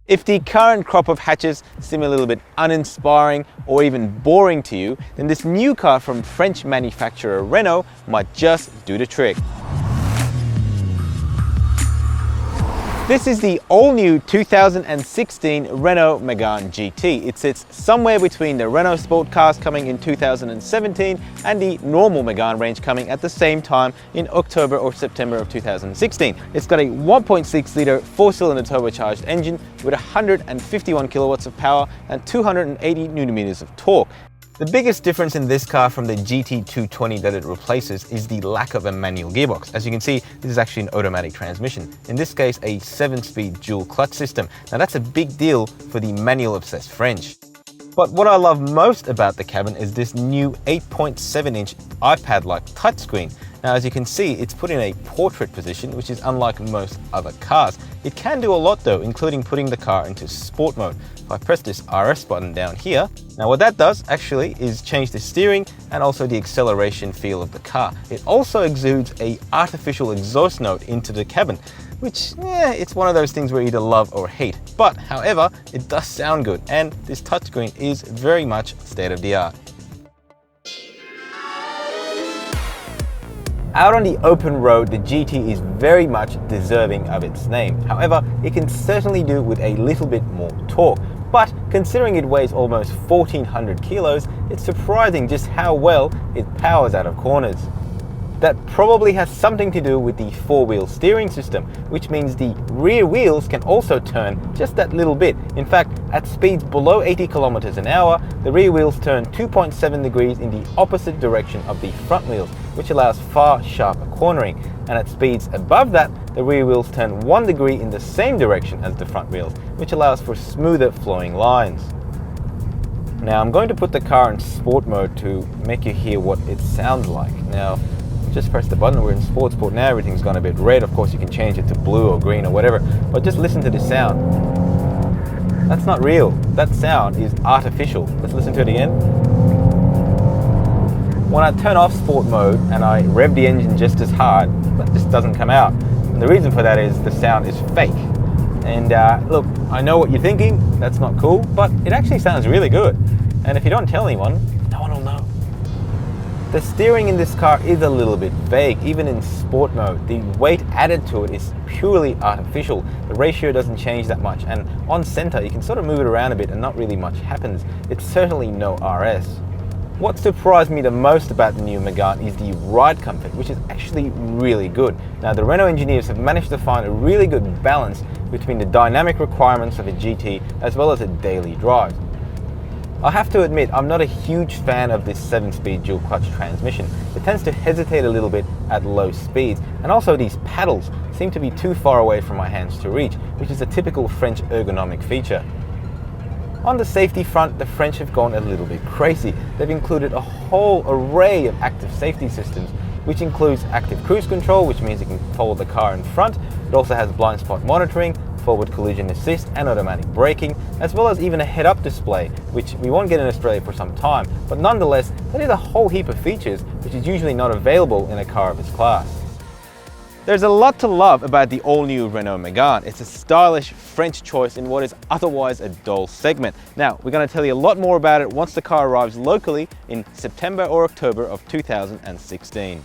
If the current crop of hatches seem a little bit uninspiring or even boring to you, then this new car from French manufacturer Renault might just do the trick. This is the all-new 2016 Renault Megane GT. It sits somewhere between the Renault sport cars coming in 2017 and the normal Megane range coming at the same time in October or September of 2016. It's got a 1.6-litre four-cylinder turbocharged engine with 151 kilowatts of power and 280 newton-meters of torque. The biggest difference in this car from the GT220 that it replaces is the lack of a manual gearbox. As you can see, this is actually an automatic transmission. In this case, a 7-speed dual clutch system. Now that's a big deal for the manual-obsessed French. But what I love most about the cabin is this new 8.7-inch iPad-like touchscreen. Now, as you can see, it's put in a portrait position, which is unlike most other cars. It can do a lot though, including putting the car into sport mode. If I press this RS button down here, now what that does actually is change the steering and also the acceleration feel of the car. It also exudes an artificial exhaust note into the cabin, which, it's one of those things where you either love or hate. But, however, it does sound good, and this touchscreen is very much state-of-the-art. Out on the open road, the GT is very much deserving of its name. However, it can certainly do with a little bit more torque. But considering it weighs almost 1,400 kilos, it's surprising just how well it powers out of corners. That probably has something to do with the four-wheel steering system, which means the rear wheels can also turn just that little bit. In fact, at speeds below 80 kilometers an hour, the rear wheels turn 2.7 degrees in the opposite direction of the front wheels, which allows far sharper cornering. And at speeds above that, the rear wheels turn 1 degree in the same direction as the front wheels, which allows for smoother flowing lines. Now I'm going to put the car in sport mode to make you hear what it sounds like. Now, just press the button. We're in sport mode now. Everything's gone a bit red. Of course, you can change it to blue or green or whatever, but just listen to the sound. That's not real. That sound is artificial. Let's listen to it again. When I turn off sport mode and I rev the engine just as hard, that just doesn't come out. And the reason for that is the sound is fake. And look, I know what you're thinking. That's not cool, but it actually sounds really good. And if you don't tell anyone, no one will know. The steering in this car is a little bit vague, even in sport mode. The weight added to it is purely artificial. The ratio doesn't change that much, and on center you can sort of move it around a bit and not really much happens. It's certainly no RS. What surprised me the most about the new Megane is the ride comfort, which is actually really good. Now, the Renault engineers have managed to find a really good balance between the dynamic requirements of a GT as well as a daily drive. I have to admit, I'm not a huge fan of this 7-speed dual clutch transmission. It tends to hesitate a little bit at low speeds, and also these paddles seem to be too far away from my hands to reach, which is a typical French ergonomic feature. On the safety front, the French have gone a little bit crazy. They've included a whole array of active safety systems, which includes active cruise control, which means you can follow the car in front. It also has blind spot monitoring, forward collision assist and automatic braking, as well as even a head-up display, which we won't get in Australia for some time, but nonetheless, that is a whole heap of features which is usually not available in a car of its class. There's a lot to love about the all-new Renault Megane. It's a stylish French choice in what is otherwise a dull segment. Now, we're going to tell you a lot more about it once the car arrives locally in September or October of 2016.